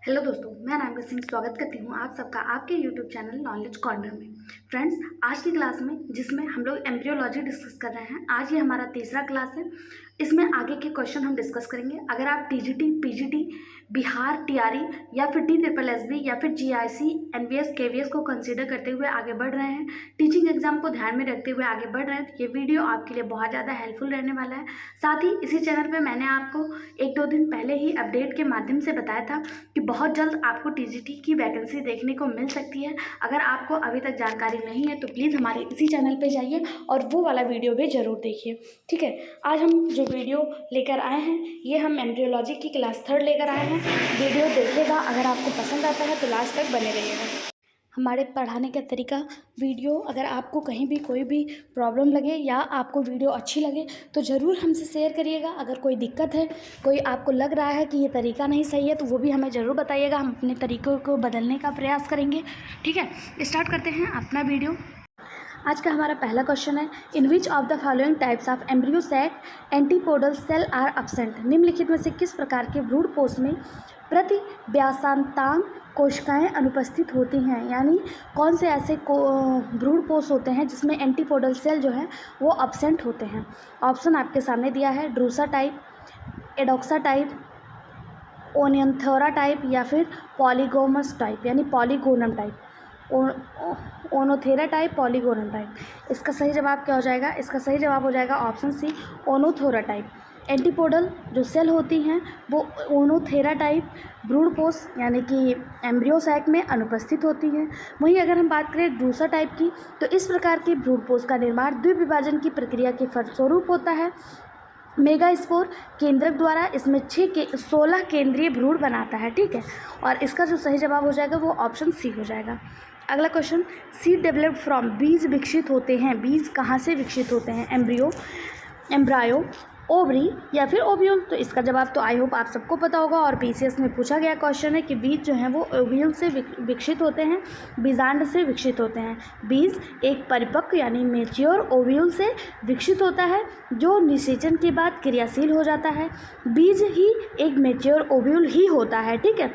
Hello दोस्तों, मैं नामिका सिंह स्वागत करती हूँ आप सबका आपके यूट्यूब चैनल नॉलेज कॉर्नर में। फ्रेंड्स, आज की क्लास में जिसमें हम लोग एम्ब्रियोलॉजी डिस्कस कर रहे हैं, आज ये हमारा तीसरा क्लास है। इसमें आगे के क्वेश्चन हम डिस्कस करेंगे। अगर आप टीजीटी, पीजीटी, बिहार टीआरई या फिर TSSB या फिर GIC, NVS, KVS को कंसीडर करते हुए आगे बढ़ रहे हैं, टीचिंग एग्जाम को ध्यान में रखते हुए आगे बढ़ रहे हैं, तो ये वीडियो आपके लिए बहुत ज़्यादा हेल्पफुल रहने वाला है। साथ ही इसी चैनल पर मैंने आपको 1-2 दिन पहले ही अपडेट के माध्यम से बताया था कि बहुत जल्द आपको टीजीटी की वैकेंसी देखने को मिल सकती है। अगर आपको अभी तक जानकारी नहीं है तो प्लीज़ हमारे इसी चैनल पे जाइए और वो वाला वीडियो भी ज़रूर देखिए। ठीक है, आज हम जो वीडियो लेकर आए हैं ये हम एम्ब्रियोलॉजी की क्लास 3 लेकर आए हैं। वीडियो देखिएगा, अगर आपको पसंद आता है तो लास्ट तक बने रहिएगा। हमारे पढ़ाने का तरीका, वीडियो अगर आपको कहीं भी कोई भी प्रॉब्लम लगे या आपको वीडियो अच्छी लगे तो ज़रूर हमसे शेयर करिएगा। अगर कोई दिक्कत है, कोई आपको लग रहा है कि ये तरीका नहीं सही है तो वो भी हमें ज़रूर बताइएगा, हम अपने तरीक़ों को बदलने का प्रयास करेंगे। ठीक है, स्टार्ट करते हैं अपना वीडियो। आज का हमारा पहला क्वेश्चन है, in which of the following types of embryo sac antipodal cell are absent. निम्नलिखित में से किस प्रकार के भ्रूण पोष में प्रति व्यासांतांग कोशिकाएं अनुपस्थित होती हैं, यानी कौन से ऐसे भ्रूण पोष होते हैं जिसमें एंटीपोडल सेल जो है वो एब्सेंट होते हैं। ऑप्शन आपके सामने दिया है, ड्रूसा टाइप, एडोक्सा टाइप, ओनियंथोरा टाइप या फिर पॉलीगोमस टाइप यानी polygonum type, ओनोथेरा type, polygonum type. इसका सही जवाब क्या हो जाएगा? इसका सही जवाब हो जाएगा ऑप्शन सी, ओनोथोरा टाइप। एंटीपोडल जो सेल होती हैं वो ओनोथेरा टाइप भ्रूणपोष यानी कि एम्ब्रियो सैक में अनुपस्थित होती हैं। वहीं अगर हम बात करें ड्रूसा टाइप की, तो इस प्रकार के भ्रूणपोष का निर्माण द्विविभाजन की प्रक्रिया के फलस्वरूप होता है। मेगास्पोर केंद्रक द्वारा इसमें 16 केंद्रीय भ्रूण बनाता है। ठीक है, और इसका जो सही जवाब हो जाएगा वो ऑप्शन सी हो जाएगा। अगला क्वेश्चन, सीड डेवलप्ड फ्रॉम, बीज विकसित होते हैं। बीज कहाँ से विकसित होते हैं? एम्ब्रायो, ओवरी या फिर ओव्यूल। तो इसका जवाब तो आई होप आप सबको पता होगा और PCS में पूछा गया क्वेश्चन है कि बीज जो हैं वो ओव्यूल से विकसित होते हैं, बीजांड से विकसित होते हैं। बीज एक परिपक्व यानी मेच्योर ओव्यूल से विकसित होता है जो निषेचन के बाद क्रियाशील हो जाता है। बीज ही एक मेच्योर ओव्यूल ही होता है। ठीक है,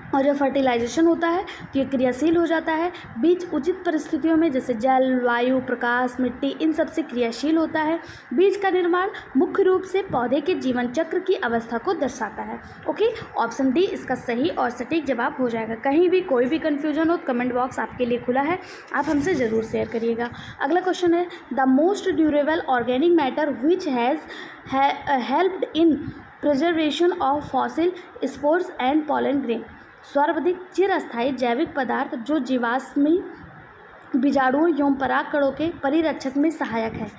और जब फर्टिलाइजेशन होता है तो ये क्रियाशील हो जाता है। बीज उचित परिस्थितियों में जैसे जल, वायु, प्रकाश, मिट्टी, इन सब से क्रियाशील होता है। बीज का निर्माण मुख्य रूप से पौधे के जीवन चक्र की अवस्था को दर्शाता है। ओके, ऑप्शन डी इसका सही और सटीक जवाब हो जाएगा। कहीं भी कोई भी कन्फ्यूजन हो, कमेंट बॉक्स आपके लिए खुला है, आप हमसे ज़रूर शेयर करिएगा। अगला क्वेश्चन है, the most durable organic matter which has helped in preservation of fossil spores and pollen grain. सर्वाधिक चिरस्थायी जैविक पदार्थ जो जीवाश्मी बीजाणुओं एवं परागकणों के परिरक्षक में सहायक है।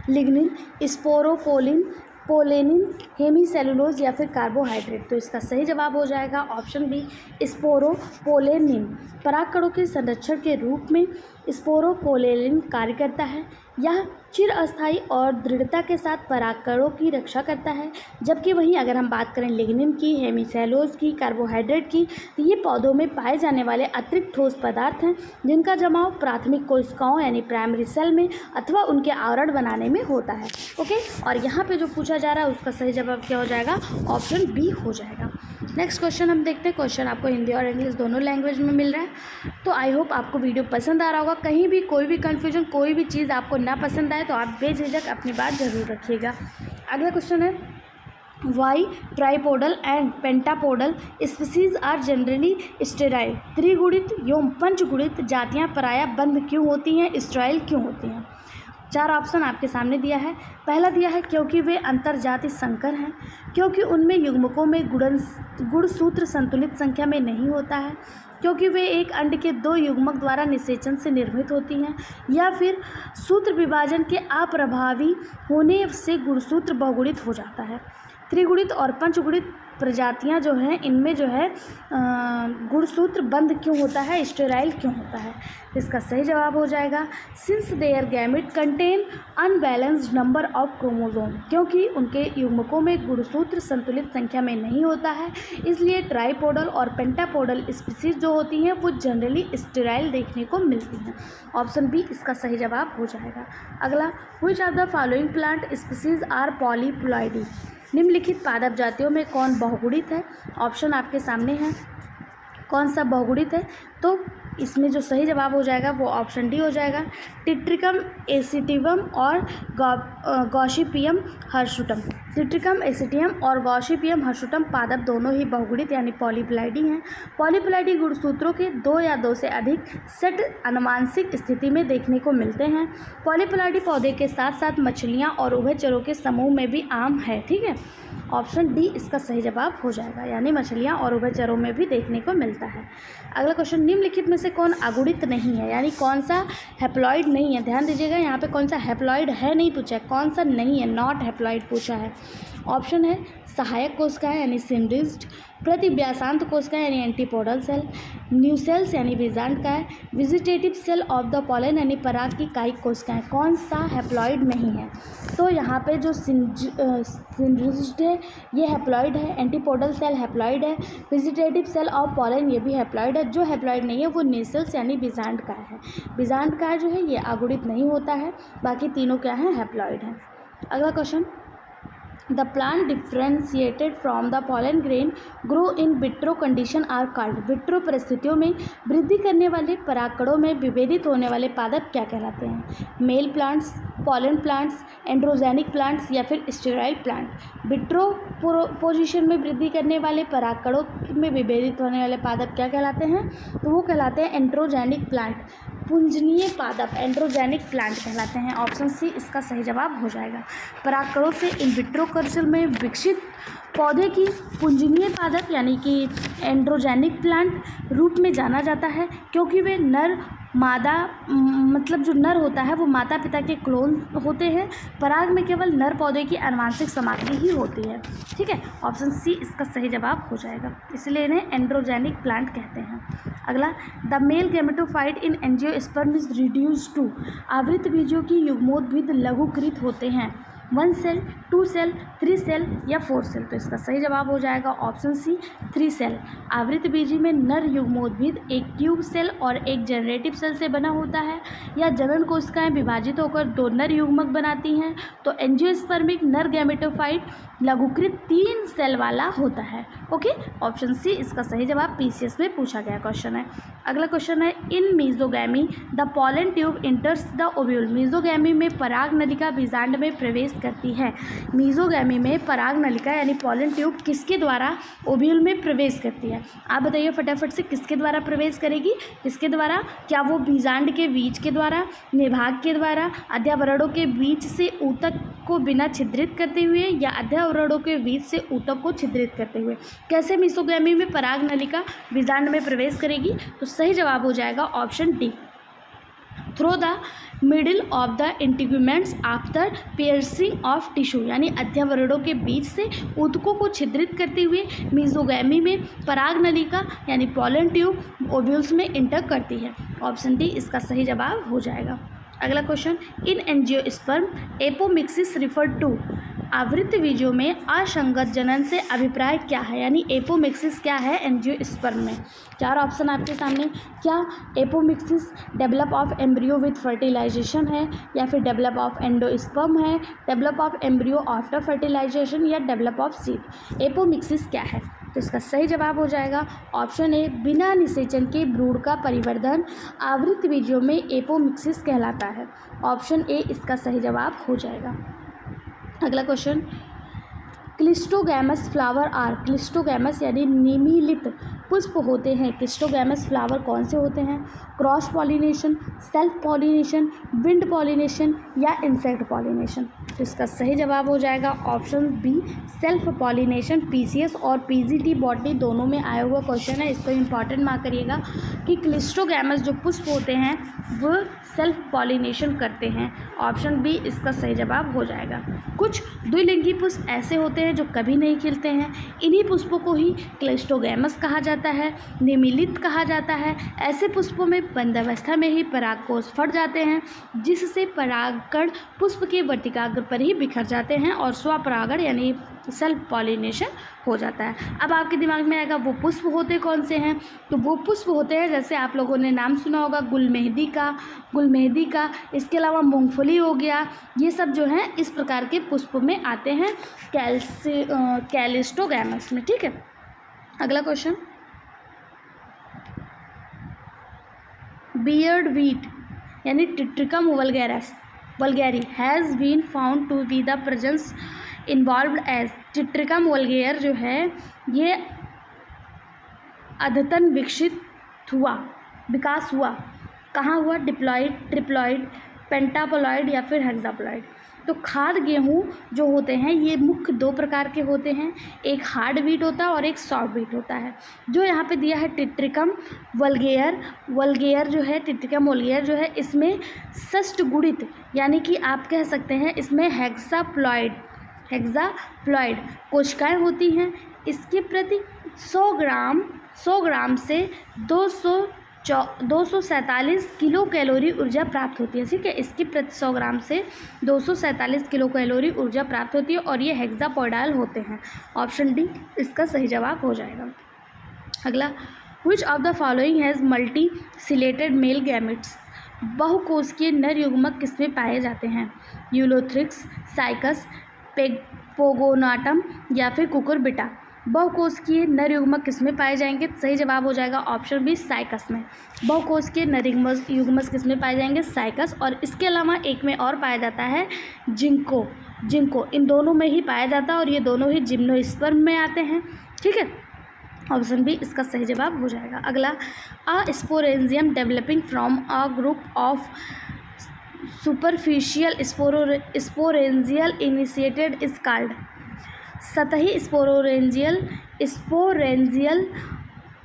लिग्निन, स्पोरोपोलिन, पोलेनिन, हेमीसेलुलोज या फिर कार्बोहाइड्रेट। तो इसका सही जवाब हो जाएगा ऑप्शन बी, स्पोरोपोलेनिन। परागकणों के संरक्षण के रूप में स्पोरोपोलेनिन कार्य करता है। यह चिरस्थायी और दृढ़ता के साथ परागकणों की रक्षा करता है। जबकि वहीं अगर हम बात करें लिग्निन की, हेमीसेलुलोज की, कार्बोहाइड्रेट की, तो ये पौधों में पाए जाने वाले अतिरिक्त ठोस पदार्थ हैं जिनका जमाव प्राथमिक कोशिकाओं यानी प्राइमरी सेल में अथवा उनके आवरण बनाने में होता है। ओके, और यहाँ पे जो पूछा जा रहा है उसका सही जवाब क्या हो जाएगा? ऑप्शन बी हो जाएगा। नेक्स्ट क्वेश्चन हम देखते हैं। क्वेश्चन आपको हिंदी और इंग्लिश दोनों लैंग्वेज में मिल रहा है। तो आई होप आपको वीडियो पसंद आ रहा होगा। कहीं भी कोई भी कन्फ्यूजन, कोई भी चीज़ आपको ना पसंद आए तो आप बेझिझक अपनी बात ज़रूर रखिएगा। अगला क्वेश्चन है, why tripodal and pentapodal species are generally sterile. त्रिगुणित एवं पंचगुणित जातियाँ प्रायः बंद क्यों होती हैं, स्टेराइल क्यों होती हैं? 4 ऑप्शन आपके सामने दिया है। पहला दिया है क्योंकि वे अंतर्जाति संकर हैं, क्योंकि उनमें युग्मकों में गुणसूत्र संतुलित संख्या में नहीं होता है, क्योंकि वे एक अंड के 2 युग्मक द्वारा निषेचन से निर्मित होती हैं, या फिर सूत्र विभाजन के अप्रभावी होने से गुणसूत्र बहुगुणित हो जाता है। त्रिगुणित और पंचगुणित प्रजातियां जो हैं इनमें जो है गुणसूत्र बंद क्यों होता है, स्टेराइल क्यों होता है? इसका सही जवाब हो जाएगा, since there gamete contain unbalanced number of chromosome. क्योंकि उनके युग्मकों में गुणसूत्र संतुलित संख्या में नहीं होता है, इसलिए ट्राइपोडल और पेंटापोडल स्पीसीज जो होती हैं वो जनरली स्टेराइल देखने को मिलती हैं। ऑप्शन बी इसका सही जवाब हो जाएगा। अगला, which of the following plant species are polyploidy. निम्नलिखित पादप जातियों में कौन बहुगुणित है? ऑप्शन आपके सामने है, कौन सा बहुगुणित है? तो इसमें जो सही जवाब हो जाएगा वो ऑप्शन डी हो जाएगा, टिट्रिकम एसिटिवम और गॉसिपियम हर्सुटम। टिट्रिकम एसिटियम और गॉसिपियम हर्सुटम पादप दोनों ही बहुगुणित यानी पॉलीप्लाइडी हैं। पॉलीप्लाइडी गुणसूत्रों के 2 या 2 से अधिक सेट अनुवांशिक स्थिति में देखने को मिलते हैं। पॉलीप्लाइडी पौधे के साथ साथ मछलियाँ और उभयचरों के समूह में भी आम है। ठीक है, ऑप्शन डी इसका सही जवाब हो जाएगा, यानी मछलियाँ और उभयचरों में भी देखने को मिलता है। अगला क्वेश्चन, निम्नलिखित में से कौन अगुणित नहीं है, यानी कौन सा हैप्लॉइड नहीं है? ध्यान दीजिएगा, यहाँ पे कौन सा हैप्लॉइड है नहीं पूछा है, कौन सा नहीं है, नॉट हैप्लॉइड पूछा है। ऑप्शन है सहायक कोशिकाएं यानी सिंड्रिज्ड, प्रतिव्यासांत कोशिकाएं यानी एंटीपोडल सेल, न्यूसेल्स यानी बीजांडकाय, vegetative cell of the pollen यानी पराग की कायिक कोशिकाएं। कौन सा हैप्लॉइड नहीं है? तो यहाँ पे जो सिंड्रिज्ड है ये हैप्लॉइड है, एंटीपोडल सेल हैप्लॉइड है, वेजिटेटिव सेल ऑफ पॉलन ये भी हैप्लॉइड है। जो हैप्लॉइड नहीं है वो न्यूसेल्स यानी बीजांडकाय है। बीजांडकाय जो है ये अगुणित नहीं होता है, बाकी तीनों क्या है, हैप्लॉइड है। अगला question, The plant differentiated from the pollen grain grow in vitro condition are called। Vitro परिस्थितियों में वृद्धि करने वाले परागकणों में विभेदित होने वाले पादप क्या कहलाते हैं? Male plants, pollen plants, androgenic plants या फिर स्टेराइल प्लांट। विट्रो पोजीशन में वृद्धि करने वाले परागकणों में विभेदित होने वाले पादप क्या कहलाते हैं? तो वो कहलाते हैं एंड्रोजेनिक प्लांट, पुंजनीय पादप एंड्रोजेनिक प्लांट कहलाते हैं। ऑप्शन सी इसका सही जवाब हो जाएगा। परागकणों से इन विट्रो कल्चर में विकसित पौधे की पुंजनीय पादप यानी कि एंड्रोजेनिक प्लांट रूप में जाना जाता है, क्योंकि वे नर मादा मतलब जो नर होता है वो माता पिता के क्लोन होते हैं। पराग में केवल नर पौधे की आनुवंशिक सामग्री ही होती है। ठीक है, ऑप्शन सी इसका सही जवाब हो जाएगा, इसलिए इन्हें एंड्रोजेनिक प्लांट कहते हैं। अगला, the male gametophyte in angiosperm is reduced to. आवृत बीजों की युग्मोद्भिद लघुकृत होते हैं। 1 सेल, 2 सेल, 3 सेल या 4 सेल। तो इसका सही जवाब हो जाएगा ऑप्शन सी 3 सेल। आवृत बीजी में नर युग्मोद्भिद एक ट्यूब सेल और एक जनरेटिव सेल से बना होता है, या जनन कोशिकाएं विभाजित होकर 2 नर युग्मक बनाती हैं। तो एंजियोस्पर्मिक नर गैमेटोफाइट लघुकृत 3 सेल वाला होता है। ओके, ऑप्शन सी इसका सही जवाब पीसीएस में पूछा गया क्वेश्चन है। अगला क्वेश्चन है, in mesogamy the pollen tube enters the ovule. Mesogamy में पराग नलिका बीजांड में प्रवेश करती है। मीजोगैमी में पराग नलिका यानी पॉलन ट्यूब किसके द्वारा ओव्यूल में प्रवेश करती है? आप बताइए फटाफट से, किसके द्वारा प्रवेश करेगी? किसके द्वारा? क्या वो बीजांड के बीज के द्वारा, निभाग के द्वारा, अध्यावरणों के बीच से ऊतक को बिना छिद्रित करते हुए, या अध्यावरणों के बीच से ऊतक को छिद्रित करते हुए? कैसे मीजोगैमी में पराग नलिका बीजांड में प्रवेश करेगी? तो सही जवाब हो जाएगा option D, through the middle of the integuments after piercing of tissue, यानी अध्यावरणों के बीच से ऊतकों को छिद्रित करते हुए मीजोगैमी में पराग नलिका यानी पॉलन ट्यूब ओव्यूल्स में इंटर करती है। ऑप्शन डी इसका सही जवाब हो जाएगा। अगला question, in angiosperm apomixis refer to. आवृत बीजों में असंगत जनन से अभिप्राय क्या है, यानी एपोमिक्सिस क्या है एंजियोस्पर्म में? 4 ऑप्शन आपके सामने। क्या apomixis develop of embryo with fertilization है, या फिर डेवलप ऑफ एंडोस्पर्म है, develop of embryo after fertilization, या डेवलप ऑफ सीड? एपोमिक्सिस क्या है? तो इसका सही जवाब हो जाएगा ऑप्शन ए, बिना निषेचन के भ्रूण का परिवर्धन आवृत बीजों में एपोमिक्सिस कहलाता है। ऑप्शन ए इसका सही जवाब हो जाएगा। अगला question, cleistogamous flower are. Cleistogamous यानी निमीलित पुष्प होते हैं। क्लिस्टोगैमस फ्लावर कौन से होते हैं? Cross pollination, self pollination, wind pollination या इंसेक्ट पॉलिनेशन? तो इसका सही जवाब हो जाएगा option B, self pollination. PCS और पीजीटी बॉटनी दोनों में आया हुआ क्वेश्चन है, इसको इंपॉर्टेंट मार्क करिएगा कि क्लिस्टोगैमस जो पुष्प होते हैं वो सेल्फ पॉलिनेशन करते हैं। ऑप्शन बी इसका सही जवाब हो जाएगा। कुछ द्विलिंगी पुष्प ऐसे होते हैं जो कभी नहीं खिलते हैं, इन्हीं पुष्पों को ही क्लिस्टोगैमस कहा जाता है, निमीलित कहा जाता है। ऐसे पुष्पों में बंदावस्था में ही परागकोश फट जाते हैं, जिससे परागकण पुष्प के वर्तिकाग्र पर ही बिखर जाते हैं और स्वपरागण यानी सेल्फ पॉलिनेशन हो जाता है। अब आपके दिमाग में आएगा वो पुष्प होते कौन से हैं? तो वो पुष्प होते हैं, जैसे आप लोगों ने नाम सुना होगा गुलमेहंदी का, इसके अलावा मूंगफली हो गया, ये सब जो हैं इस प्रकार के पुष्प में आते हैं कैलिस्टोगैमस में। ठीक है, अगला क्वेश्चन, बियर्ड वीट यानी triticum vulgare has been found to be the presence involve as. Triticum vulgare जो है ये अद्यतन विकास हुआ कहाँ हुआ? डिप्लॉइड, ट्रिप्लॉइड, पेंटाप्लॉइड या फिर हेक्साप्लॉइड। तो खाद्य गेहूँ जो होते हैं ये मुख्य दो प्रकार के होते हैं, एक हार्ड व्हीट होता है और एक सॉफ्ट व्हीट होता है। जो यहाँ पे दिया है टिट्रिकम वल्गेयर जो है, टिट्रिकम वल्गेयर जो है इसमें षष्ठ गुणित यानी कि आप कह सकते हैं इसमें हेक्साप्लॉइड कोशिकाएँ होती हैं। इसके प्रति 100 ग्राम से 247 किलो कैलोरी ऊर्जा प्राप्त होती है। ठीक है, इसकी प्रति 100 ग्राम से 247 किलो कैलोरी ऊर्जा प्राप्त होती है और ये हेक्सापोडाइल होते हैं। ऑप्शन डी इसका सही जवाब हो जाएगा। अगला, which of the following has multi ciliated male gametes. बहुकोशिकीय नर युग्मक किसमें पाए जाते हैं? यूलोथ्रिक्स, साइकस, पोगोनाटम या फिर कुकुरबिटा। बहुकोशिकीय नर युग्मक किसमें पाए जाएंगे? सही जवाब हो जाएगा ऑप्शन बी साइकस में। बहुकोशिकीय नर युग्मक किसमें पाए जाएंगे? साइकस। और इसके अलावा एक में और पाया जाता है जिंको। इन दोनों में ही पाया जाता है और ये दोनों ही जिम्नोस्पर्म में आते हैं। ठीक है, ऑप्शन बी इसका सही जवाब हो जाएगा। अगला, a sporangium developing from a group of superficial sporangial initiated is called. सतही स्पोरेंजियल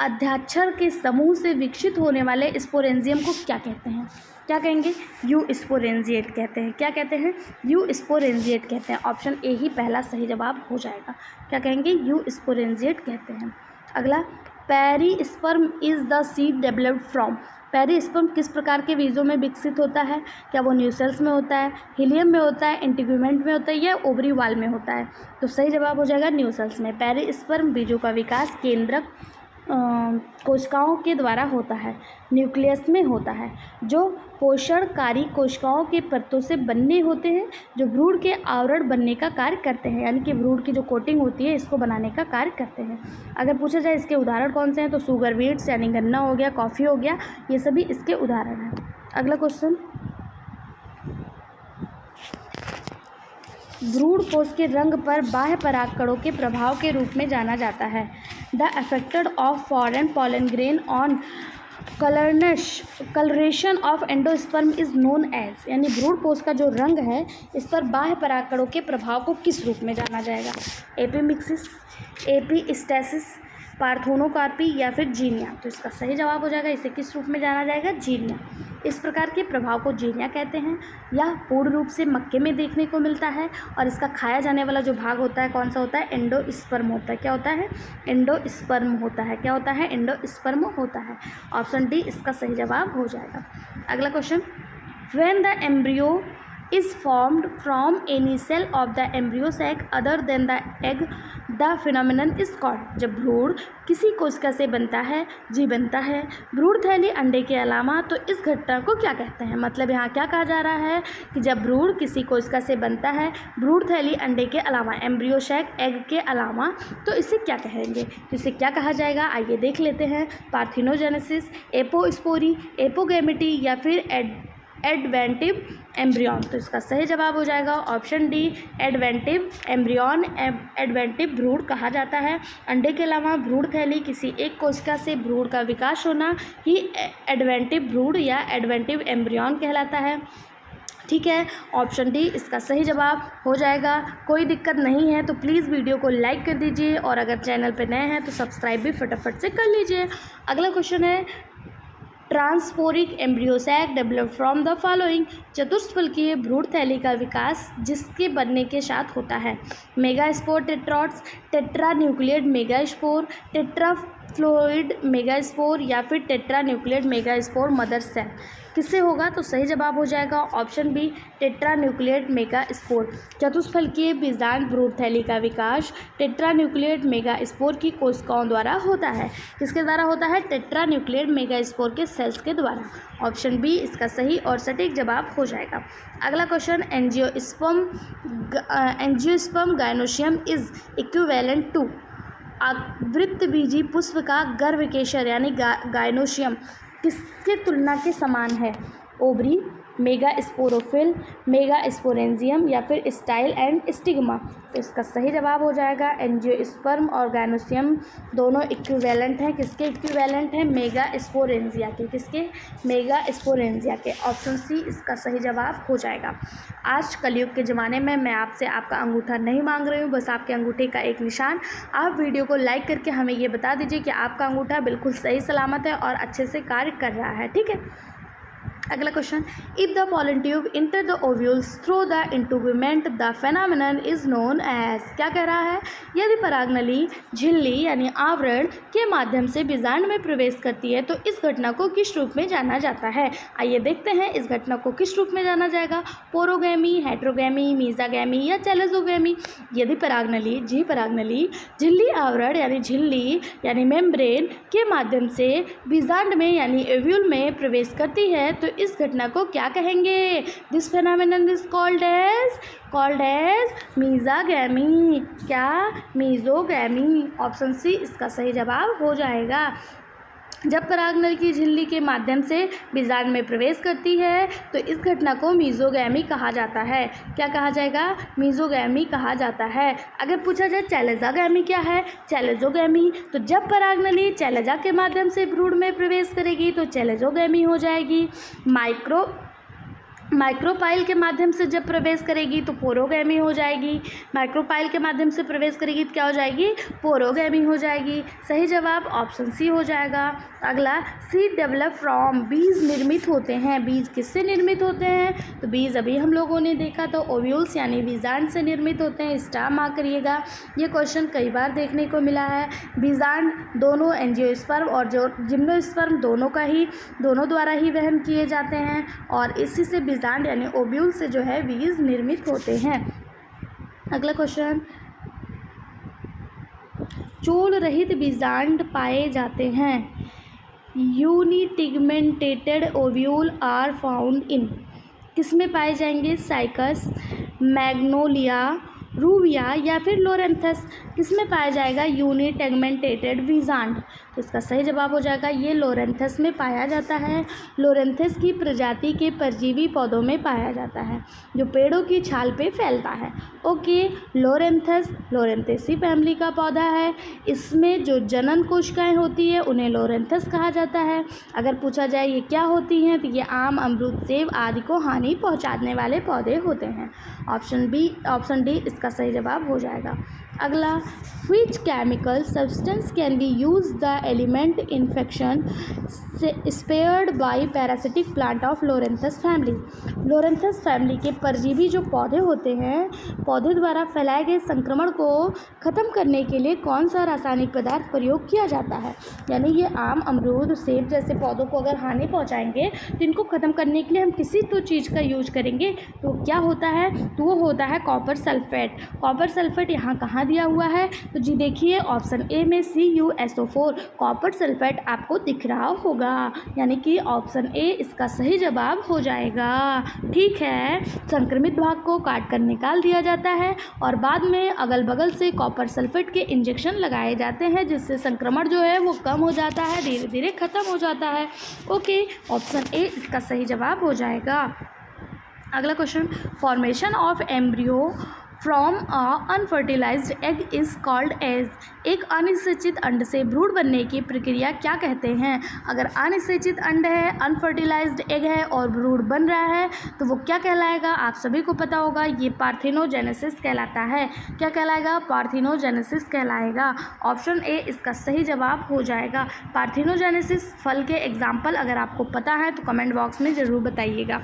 अध्याक्षर के समूह से विकसित होने वाले स्पोरेंजियम को क्या कहते हैं? क्या कहेंगे? यू स्पोरेंजिएट कहते हैं। क्या कहते हैं? यू स्पोरेंजिएट कहते हैं। ऑप्शन ए ही पहला सही जवाब हो जाएगा। क्या कहेंगे? यू स्पोरेंजिएट कहते हैं। अगला, perisperm is the seed developed from. Perisperm किस प्रकार के बीजों में विकसित होता है? क्या वो न्यूसेल्स में होता है, हीलियम में होता है, इंटीग्यूमेंट में होता है या ओवरी वॉल में होता है? तो सही जवाब हो जाएगा न्यूसेल्स में। पेरिस्पर्म बीजों का विकास केंद्रक कोशिकाओं के द्वारा होता है, न्यूक्लियस में होता है, जो पोषणकारी कोशिकाओं के परतों से बने होते हैं, जो भ्रूण के आवरण बनने का कार्य करते हैं, यानी कि भ्रूण की जो कोटिंग होती है इसको बनाने का कार्य करते हैं। अगर पूछा जाए इसके उदाहरण कौन से हैं तो शुगर बीट्स यानी गन्ना हो गया, कॉफ़ी हो गया, ये सभी इसके उदाहरण हैं। अगला क्वेश्चन, भ्रूण कोश के रंग पर बाह्य परागकणों के प्रभाव के रूप में जाना जाता है। The effect of foreign pollen grain on colouration of endosperm is known as. यानी भ्रूण कोश का जो रंग है इस पर बाह्य परागकणों के प्रभाव को किस रूप में जाना जाएगा? एपीमिक्सिस, एपीस्टेसिस, पार्थोनोकार्पी या फिर जीनिया। तो इसका सही जवाब हो जाएगा, इसे किस रूप में जाना जाएगा? जीनिया। इस प्रकार के प्रभाव को जीनिया कहते हैं। यह पूर्ण रूप से मक्के में देखने को मिलता है और इसका खाया जाने वाला जो भाग होता है कौन सा होता है? एंडोस्पर्म होता है। क्या होता है? एंडोस्पर्म होता है। क्या होता है? एंडोस्पर्म होता है। ऑप्शन डी इसका सही जवाब हो जाएगा। अगला question, when the embryo is formed from any cell of the embryo sac other than the egg, the phenomenon is called। जब भ्रूण किसी कोशिका से बनता है भ्रूण थैली अंडे के अलावा, तो इस घटना को क्या कहते हैं? मतलब यहाँ क्या कहा जा रहा है कि जब भ्रूण किसी कोशिका से बनता है भ्रूण थैली अंडे के अलावा, एम्ब्रियो सैक एग के अलावा, तो इसे क्या कहेंगे? तो इसे क्या कहा जाएगा आइए देख लेते हैं। पार्थिनोजेनेसिस, एपोस्पोरी, एपोगैमेटी या फिर एडवेंटिव एम्ब्रियन। तो इसका सही जवाब हो जाएगा ऑप्शन डी एडवेंटिव एम्ब्रियन। एडवेंटिव भ्रूण कहा जाता है। अंडे के अलावा भ्रूण थैली किसी एक कोशिका से भ्रूण का विकास होना ही एडवेंटिव भ्रूण या एडवेंटिव एम्ब्रियन कहलाता है। ठीक है, ऑप्शन डी इसका सही जवाब हो जाएगा। कोई दिक्कत नहीं है तो प्लीज़ वीडियो को लाइक कर दीजिए और अगर चैनल पर नए हैं तो सब्सक्राइब भी फटाफट से कर लीजिए। अगला क्वेश्चन है, tetrasporic embryo sac develop from the following. चतुष्फलकीय भ्रूण थैली का विकास जिसके बनने के साथ होता है? Megaspore tetrads, tetra nucleate megaspore, tetraploid megaspore या फिर tetra nucleate megaspore mother cell. किससे होगा? तो सही जवाब हो जाएगा option B tetra nucleate megaspore. चतुष्फलकीय बीजांड भ्रूण थैली का विकास टेट्रा न्यूक्लियड मेगास्पोर की कोशिकाओं द्वारा होता है। किसके द्वारा होता है? टेट्रा न्यूक्लियड मेगास्पोर के सेल्स के द्वारा। ऑप्शन बी इसका सही और सटीक जवाब हो जाएगा। अगला question, angiosperm gynoecium is equivalent to. वृत्तबीजी पुष्प का गर्भकेशर यानी गायनोशियम किसके तुलना के समान है? Ovary, mega sporophyll, mega sporangium या फिर स्टाइल एंड स्टिग्मा। तो इसका सही जवाब हो जाएगा एंजियोस्पर्म और गैनोसियम दोनों इक्विवेलेंट हैं। किसके इक्विवेलेंट हैं? मेगा स्पोरेंजिया के। किसके? मेगा स्पोरेंजिया के। ऑप्शन सी इसका सही जवाब हो जाएगा। आज कलयुग के ज़माने में मैं आपसे आपका अंगूठा नहीं मांग रही हूँ, बस आपके अंगूठे का एक निशान। आप वीडियो को लाइक करके हमें ये बता दीजिए कि आपका अंगूठा बिल्कुल सही सलामत है और अच्छे से कार्य कर रहा है। ठीक है। अगला question, if the pollen tube enter the ovules through the integument the phenomenon is known as. क्या कह रहा है? यदि परागनली झिल्ली यानी आवरण के माध्यम से बीजांड में प्रवेश करती है तो इस घटना को किस रूप में जाना जाता है? आइए देखते हैं इस घटना को किस रूप में जाना जाएगा। पोरोगैमी, हेट्रोगैमी, मीजागैमी या चैलेजोगैमी। यदि परागनली झिल्ली आवरण यानी झिल्ली यानी मेम्ब्रेन के माध्यम से बीजांड में यानी ओव्यूल में प्रवेश करती है तो इस घटना को क्या कहेंगे? This phenomenon is called as mesogamy. क्या? मीजोगैमी। ऑप्शन सी इसका सही जवाब हो जाएगा। जब परागनल की झिल्ली के माध्यम से बीजांड में प्रवेश करती है तो इस घटना को मीजोगैमी कहा जाता है। क्या कहा जाएगा? मीजोगैमी कहा जाता है। अगर पूछा जाए चैलेजोगैमी क्या है? चैलेजोगैमी, तो जब परागनली चैलेजा के माध्यम से भ्रूण में प्रवेश करेगी तो चैलेजोगैमी हो जाएगी। माइक्रोपाइल के माध्यम से जब प्रवेश करेगी तो पोरोगैमी हो जाएगी। माइक्रोपाइल के माध्यम से प्रवेश करेगी तो क्या हो जाएगी? पोरोगैमी हो जाएगी। सही जवाब ऑप्शन सी हो जाएगा। अगला, सीड डेवलप फ्रॉम, बीज निर्मित होते हैं। बीज किससे निर्मित होते हैं? तो बीज अभी हम लोगों ने देखा तो ओव्यूल्स यानी बीजांड से निर्मित होते हैं। स्टार मार्क करिएगा, ये क्वेश्चन कई बार देखने को मिला है। बीजांड दोनों एंजियोस्पर्म और जो जिम्नोस्पर्म दोनों द्वारा ही वहन किए जाते हैं और इसी से बीजांड यानी ओव्यूल से जो है बीज निर्मित होते हैं। अगला क्वेश्चन, चोल रहित बीजांड पाए जाते हैं। यूनिटिगमेंटेटेड ओव्यूल आर फाउंड इन। किसमें पाए जाएंगे? साइकस, मैग्नोलिया, रूबिया या फिर लोरेंथस। किसमें पाया जाएगा? यूनिटेगमेंटेटेड बीजांड। तो इसका सही जवाब हो जाएगा ये लोरेंथस में पाया जाता है। लोरेंथस की प्रजाति के परजीवी पौधों में पाया जाता है जो पेड़ों की छाल पे फैलता है। ओके, लोरेंथेसी फैमिली का पौधा है। इसमें जो जनन कोशिकाएं होती है उन्हें लोरेंथस कहा जाता है। अगर पूछा जाए ये क्या होती हैं तो ये आम, अमरूद, सेब आदि को हानि पहुंचाने वाले पौधे होते हैं। ऑप्शन डी इसका सही जवाब हो जाएगा। अगला, which chemical substance can be used the element infection spared by parasitic plant of Loranthus family. Loranthus family के परजीवी जो पौधे होते हैं, पौधे द्वारा फैलाए गए संक्रमण को ख़त्म करने के लिए कौन सा रासायनिक पदार्थ प्रयोग किया जाता है? यानी ये आम, अमरूद, सेब जैसे पौधों को अगर हानि पहुंचाएंगे तो इनको ख़त्म करने के लिए हम किसी तो चीज़ का यूज करेंगे तो क्या होता है? तो वो होता है कॉपर सल्फेट। कॉपर सल्फेट यहाँ कहाँ दिया हुआ है? तो जी देखिए ऑप्शन ए में CuSO4 कॉपर सल्फेट आपको दिख रहा होगा, यानी कि ऑप्शन ए इसका सही जवाब हो जाएगा। ठीक है, संक्रमित भाग को काट कर निकाल दिया जाता है और बाद में अगल बगल से कॉपर सल्फेट के इंजेक्शन लगाए जाते हैं जिससे संक्रमण जो है वो कम हो जाता है, धीरे धीरे खत्म हो जाता है। ओके, ऑप्शन ए इसका सही जवाब हो जाएगा। अगला question, formation of embryo from unfertilized egg is called as. एक अनिषेचित अंड से भ्रूण बनने की प्रक्रिया क्या कहते हैं? अगर अनिषेचित अंड है, अनफर्टिलाइज्ड एग है और भ्रूण बन रहा है तो वो क्या कहलाएगा? आप सभी को पता होगा, ये पार्थिनोजेनेसिस कहलाता है। क्या कहलाएगा? पार्थिनोजेनेसिस कहलाएगा। ऑप्शन ए इसका सही जवाब हो जाएगा। पार्थिनोजेनेसिस फल के एग्जाम्पल अगर आपको पता है तो कमेंट बॉक्स में ज़रूर बताइएगा।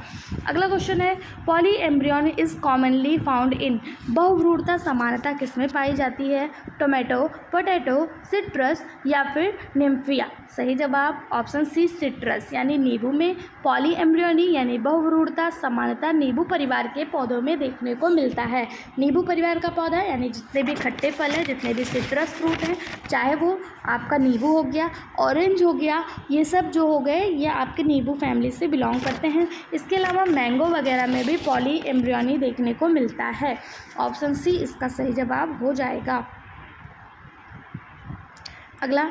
अगला क्वेश्चन है, poly embryony is commonly found in. बहुभ्रूणता समानता किसमें पाई जाती है? टोमेटो, पोटैटो, सिट्रस या फिर निम्फिया। सही जवाब ऑप्शन सी सिट्रस यानी नींबू में पॉली एम्ब्रियोनी यानी बहुभ्रूणता समानता नींबू परिवार के पौधों में देखने को मिलता है। नींबू परिवार का पौधा यानी जितने भी खट्टे फल हैं, जितने भी सिट्रस फ्रूट हैं, चाहे वो आपका नींबू हो गया, ऑरेंज हो गया, ये सब जो हो गए ये आपके नींबू फैमिली से बिलोंग करते हैं। इसके अलावा मैंगो वगैरह में भी पॉली एम्ब्रियोनी देखने को मिलता है। ऑप्शन सी इसका सही जवाब हो जाएगा। अगला,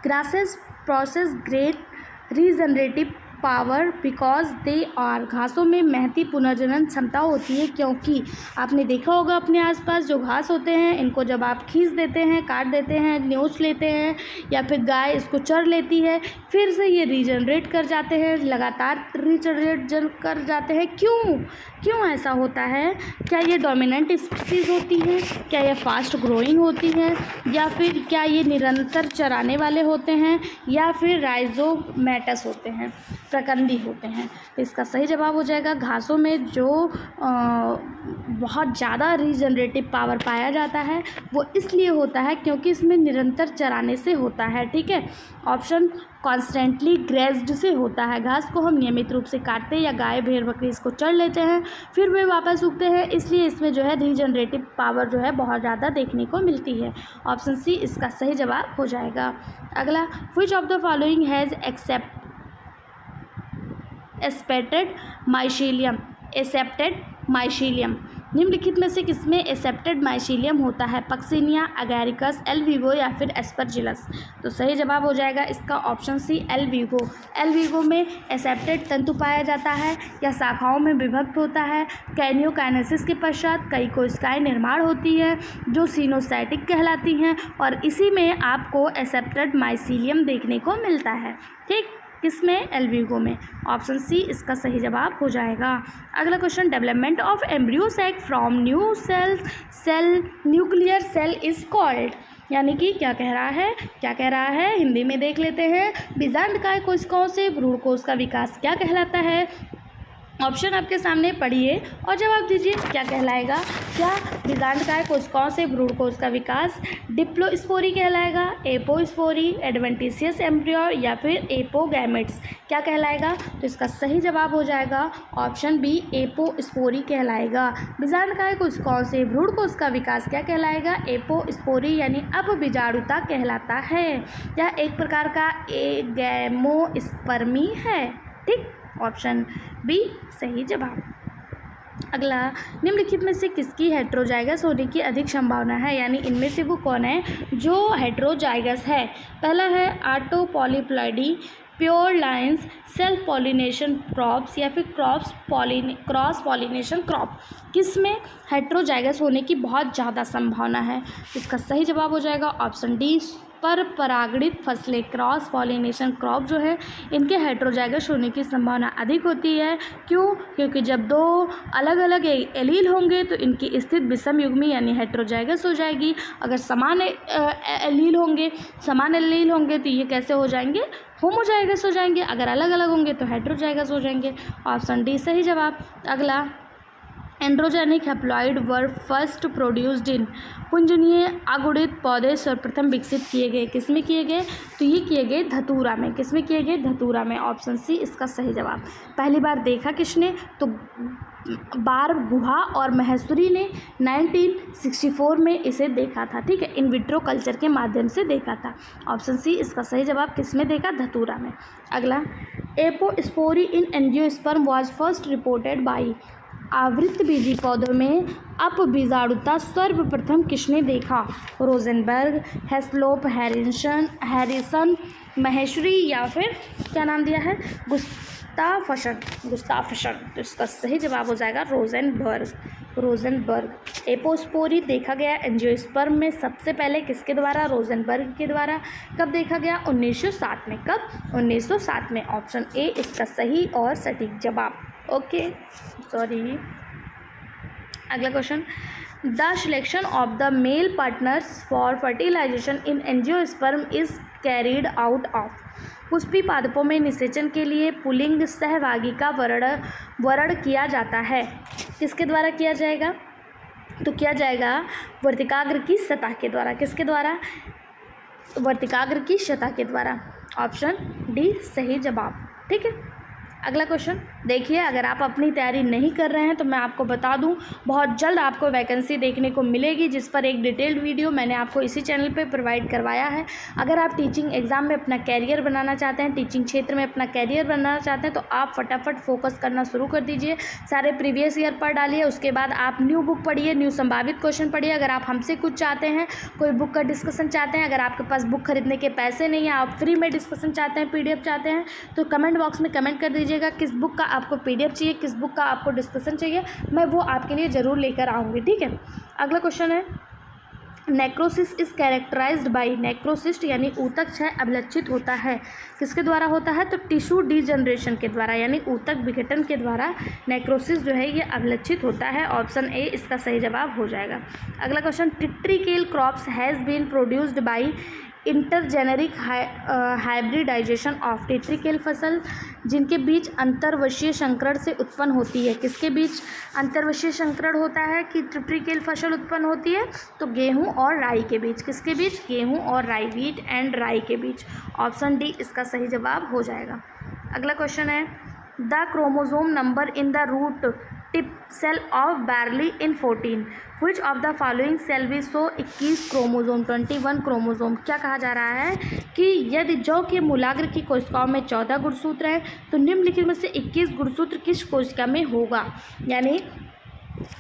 grasses process great regenerative power because they are, घासों में महती पुनर्जनन क्षमता होती है क्योंकि आपने देखा होगा अपने आसपास जो घास होते हैं इनको जब आप खींच देते हैं, काट देते हैं, नोच लेते हैं या फिर गाय इसको चर लेती है, फिर से ये रीजनरेट कर जाते हैं, लगातार रीजनरेट कर जाते हैं। क्यों ऐसा होता है? क्या ये डोमिनेंट स्पीसीज होती हैं, क्या ये फास्ट ग्रोइंग होती हैं, या फिर क्या ये निरंतर चराने वाले होते हैं, या फिर राइजोमेटस होते हैं, प्रकंदी होते हैं? तो इसका सही जवाब हो जाएगा घासों में जो बहुत ज़्यादा रीजनरेटिव पावर पाया जाता है वो इसलिए होता है क्योंकि इसमें निरंतर चराने से होता है। ठीक है, ऑप्शन कॉन्स्टेंटली ग्रेज्ड से होता है। घास को हम नियमित रूप से काटते हैं या गाय भेड़ बकरी इसको चढ़ लेते हैं, फिर वे वापस उगते हैं, इसलिए इसमें जो है रीजनरेटिव पावर जो है बहुत ज़्यादा देखने को मिलती है। ऑप्शन सी इसका सही जवाब हो जाएगा। अगला, which of the following has accepted mycelium, निम्नलिखित में से किसमें एक्सेप्टेड माइसीलियम होता है? पक्सिनिया, अगैरिकस, एल्विगो या फिर एस्परजिलस? तो सही जवाब हो जाएगा इसका ऑप्शन सी एल्विगो। एल्विगो में एक्सेप्टेड तंतु पाया जाता है या शाखाओं में विभक्त होता है। कैनियोकाइनेसिस के पश्चात कई कोशिकाएं निर्माण होती है जो सिनोसाइटिक कहलाती हैं और इसी में आपको एक्सेप्टेड माइसीलियम देखने को मिलता है। ठीक, किसमें? एल्विगो में। ऑप्शन सी इसका सही जवाब हो जाएगा। अगला question, development of embryo sac from new nuclear cell is called, यानी कि क्या कह रहा है हिंदी में देख लेते हैं। बीजांडकाय कोशिकाओं से भ्रूण कोश का विकास क्या कहलाता है? ऑप्शन आपके सामने पढ़िए और जवाब दीजिए क्या कहलाएगा। क्या बीजांडकाय कोशिकाओं से भ्रूण कोश का विकास डिप्लोस्पोरी कहलाएगा, एपोस्पोरी, एडवेंटिशियस एम्ब्रियो या फिर एपोगैमेट्स? क्या कहलाएगा? तो इसका सही जवाब हो जाएगा ऑप्शन बी, एपोस्पोरी कहलाएगा। बीजांडकाय कोशिकाओं से भ्रूण कोश का विकास क्या कहलाएगा? एपोस्पोरी यानी अपबीजाणुता कहलाता है। यह एक प्रकार का एगैमोस्पर्मी है। ठीक, ऑप्शन बी सही जवाब। अगला, निम्नलिखित में से किसकी हेट्रोजाइगस होने की अधिक संभावना है, यानी इनमें से वो कौन है जो हेट्रोजाइगस है? पहला है autopolyploidy, pure lines, self pollination crops या फिर क्रॉस पॉलिनेशन क्रॉप। किसमें हेट्रोजाइगस होने की बहुत ज़्यादा संभावना है? इसका सही जवाब हो जाएगा ऑप्शन डी, पर परागणित फसलें, क्रॉस पॉलिनेशन क्रॉप जो है इनके हेट्रोजाइगस होने की संभावना अधिक होती है। क्यों? क्योंकि जब दो अलग अलग एलील होंगे तो इनकी स्थिति विषम युग्मी यानी हेट्रोजाइगस हो जाएगी। अगर समान एलील होंगे तो ये कैसे हो जाएंगे? होमोजाइगस हो जाएंगे। अगर अलग अलग होंगे तो हेट्रोजाइगस हो जाएंगे। ऑप्शन डी सही जवाब। अगला, androgenic haploid were first produced in, पुंजनीय अगुणित पौधे सर्वप्रथम विकसित किए गए। किसमें किए गए? तो ये किए गए धतूरा में। किसमें किए गए? धतूरा में। ऑप्शन सी इसका सही जवाब। पहली बार देखा किसने? तो बार गुहा और महेश्वरी ने 1964 में इसे देखा था। ठीक है, इन विट्रो कल्चर के माध्यम से देखा था। ऑप्शन सी इसका सही जवाब। किसमें देखा? धतूरा में। अगला, apospory in angiosperm was first reported by, आवृतबीजी पौधों में अपबीजाणुता सर्वप्रथम किसने देखा? रोजेनबर्ग, हेस्लोप, हैरिसन, महेश्वरी या फिर क्या नाम दिया है? गुस्ताफसन। तो इसका सही जवाब हो जाएगा रोजेनबर्ग। एपोस्पोरी देखा गया एंजियोस्पर्म में सबसे पहले किसके द्वारा? रोजेनबर्ग के द्वारा। कब देखा गया? 1907 में। कब? 1907 में। ऑप्शन ए इसका सही और सटीक जवाब। Okay, sorry. अगला question, the selection of the male partners for fertilization in angiosperm is carried out of, पुष्पी पादपों में निषेचन के लिए पुल्लिंग सहभागी का वर्ण किया जाता है। किसके द्वारा किया जाएगा? तो किया जाएगा वर्तिकाग्र की सतह के द्वारा। किसके द्वारा? वर्तिकाग्र की सतह के द्वारा। ऑप्शन डी सही जवाब। ठीक है, अगला क्वेश्चन देखिए, अगर आप अपनी तैयारी नहीं कर रहे हैं तो मैं आपको बता दूं, बहुत जल्द आपको वैकेंसी देखने को मिलेगी, जिस पर एक डिटेल्ड वीडियो मैंने आपको इसी चैनल पे प्रोवाइड करवाया है। अगर आप टीचिंग एग्ज़ाम में अपना कैरियर बनाना चाहते हैं, टीचिंग क्षेत्र में अपना कैरियर बनाना चाहते हैं, तो आप फटाफट फोकस करना शुरू कर दीजिए। सारे प्रीवियस ईयर पढ़ डालिए, उसके बाद आप न्यू बुक पढ़िए, न्यू संभावित क्वेश्चन पढ़िए। अगर आप हमसे कुछ चाहते हैं, कोई बुक का डिस्कशन चाहते हैं, अगर आपके पास बुक खरीदने के पैसे नहीं है, आप फ्री में डिस्कशन चाहते हैं, PDF चाहते हैं, तो कमेंट बॉक्स में कमेंट कर दीजिएगा किस बुक का आपको PDF चाहिए, किस बुक का आपको डिस्कशन चाहिए, मैं वो आपके लिए ज़रूर लेकर आऊँगी। ठीक है, अगला क्वेश्चन है, नेक्रोसिस इज़ कैरेक्टराइज्ड बाई, नेक्रोसिस्ट यानी ऊतक क्षय अभिलक्षित होता है, किसके द्वारा होता है? तो टिश्यू डीजनरेशन के द्वारा, यानी ऊतक विघटन के द्वारा नेक्रोसिस जो है ये अभिलक्षित होता है। ऑप्शन ए इसका सही जवाब हो जाएगा। अगला question, triticale crops has been produced by intergeneric hybridization of, triticale फसल जिनके बीच अंतर्वशीय संकरण से उत्पन्न होती है, किसके बीच अंतर्वशीय संकरण होता है कि टिट्रिकेल फसल उत्पन्न होती है? तो गेहूं और राई के बीच, किसके बीच? गेहूं और राई, व्हीट एंड राई के बीच। ऑप्शन डी इसका सही जवाब हो जाएगा। अगला क्वेश्चन है, the chromosome number in the root tip cell of barley in 14, which of the following cell भी शो 21 क्रोमोसोम, 21 क्रोमोसोम। क्या कहा जा रहा है कि यदि जौ के मूलाग्र की कोशिकाओं में 14 गुणसूत्र है तो निम्नलिखित में से 21 गुणसूत्र किस कोशिका में होगा? यानी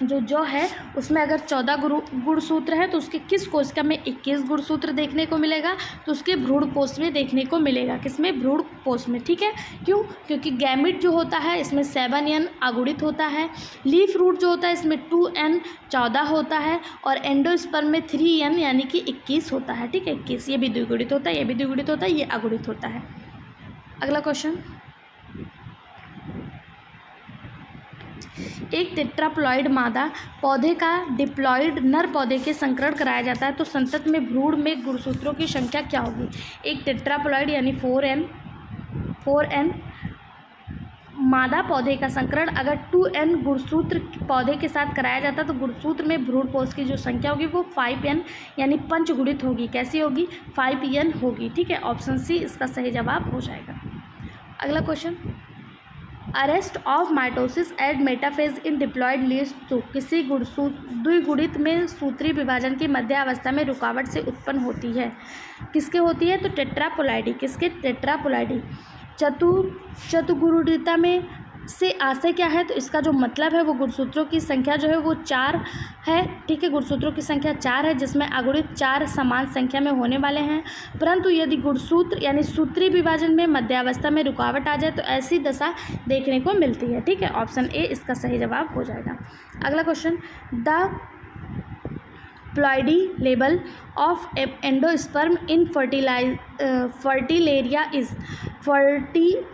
जो जौ है उसमें अगर 14 गुणसूत्र है तो उसके किस कोशिका में 21 गुणसूत्र देखने को मिलेगा? तो उसके भ्रूणपोष में देखने को मिलेगा, किसमें? भ्रूणपोष में। ठीक है, क्यों? क्योंकि गैमिट जो होता है इसमें 7N अगुणित होता है, लीफ रूट जो होता है इसमें 2N 14 होता है, और एंडोस्पर्म में 3N यानी कि 21 होता है। ठीक है, 21, ये भी द्विगुणित होता है, ये भी द्विगुणित होता है, ये अगुणित होता है। अगला क्वेश्चन, एक टेट्राप्लॉइड मादा पौधे का डिप्लॉइड नर पौधे के संकरण कराया जाता है तो संतत में भ्रूण में गुणसूत्रों की संख्या क्या होगी? एक टेट्राप्लॉइड यानी 4N मादा पौधे का संकरण अगर 2N गुणसूत्र पौधे के साथ कराया जाता तो गुणसूत्र में भ्रूणपोष की जो संख्या होगी वो 5N यानी पंचगुणित होगी। कैसी होगी? 5N होगी। ठीक है, ऑप्शन सी इसका सही जवाब हो जाएगा। अगला question, arrest of mitosis at metaphase in diploid leads to, किसी द्विगुणित में सूत्री विभाजन की मध्यावस्था में रुकावट से उत्पन्न होती है, किसके होती है? तो टेट्राप्लॉइडी, किसके? टेट्राप्लॉइडी। चतुर्गुणितता में से आशय क्या है? तो इसका जो मतलब है वो गुणसूत्रों की संख्या जो है वो 4 है। ठीक है, गुणसूत्रों की संख्या 4 है, जिसमें अगुणित 4 समान संख्या में होने वाले हैं, परंतु यदि गुणसूत्र यानी सूत्री विभाजन में मध्यावस्था में रुकावट आ जाए तो ऐसी दशा देखने को मिलती है। ठीक है, ऑप्शन ए इसका सही जवाब हो जाएगा। अगला question, the ploidy level of endosperm in fritillaria is,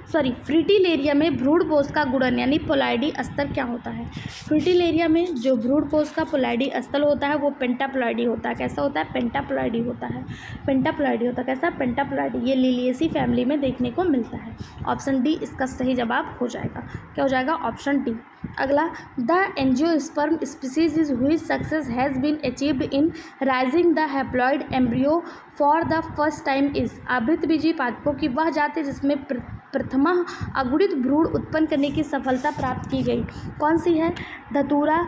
fritillaria में भ्रूणपोष का गुणन यानी पोलैडी स्तर क्या होता है? फ्रिटिलेरिया में जो भ्रूणपोष का पोलैडी स्तर होता है वो पेंटाप्लॉइडी होता है। कैसा होता है? पेंटाप्लॉइडी होता है। पेंटाप्लॉइडी होता है, कैसा? पेंटाप्लॉइडी। ये लिलिएसी फैमिली में देखने को मिलता है। ऑप्शन डी इसका सही जवाब हो जाएगा। क्या हो जाएगा? Option D. अगला, the angiosperm species is which success has been achieved in raising the haploid embryo for the first time is, आवृतबीजी पादपों की वह जाति जिसमें प्रथमा अगुणित भ्रूण उत्पन्न करने की सफलता प्राप्त की गई, कौन सी है? धतूरा,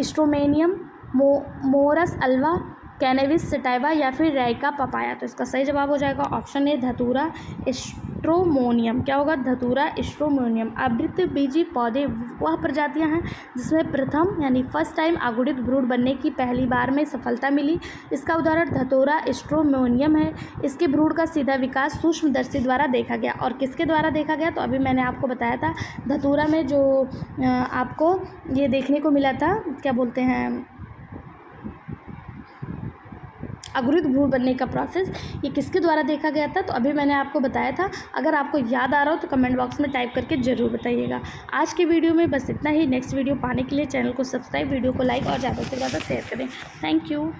स्ट्रोमेनियम, मोरस अल्वा, कैनेविस सटाइवा या फिर राइका पपाया। तो इसका सही जवाब हो जाएगा ऑप्शन ए, धतूरा स्ट्रोमोनियम। क्या होगा? धतूरा स्ट्रोमोनियम। आवृतबीजी पौधे वह प्रजातियां हैं जिसमें प्रथम यानी फर्स्ट टाइम अगुणित भ्रूण बनने की पहली बार में सफलता मिली। इसका उदाहरण धतूरा स्ट्रोमोनियम है। इसके भ्रूण का सीधा विकास सूक्ष्मदर्शी द्वारा देखा गया। और किसके द्वारा देखा गया? तो अभी मैंने आपको बताया था, धतूरा में जो आपको ये देखने को मिला था, क्या बोलते हैं, अगुणित भ्रूण बनने का प्रोसेस, ये किसके द्वारा देखा गया था? तो अभी मैंने आपको बताया था। अगर आपको याद आ रहा हो तो कमेंट बॉक्स में टाइप करके ज़रूर बताइएगा। आज के वीडियो में बस इतना ही। नेक्स्ट वीडियो पाने के लिए चैनल को सब्सक्राइब, वीडियो को लाइक और ज़्यादा से ज़्यादा शेयर करें। Thank you.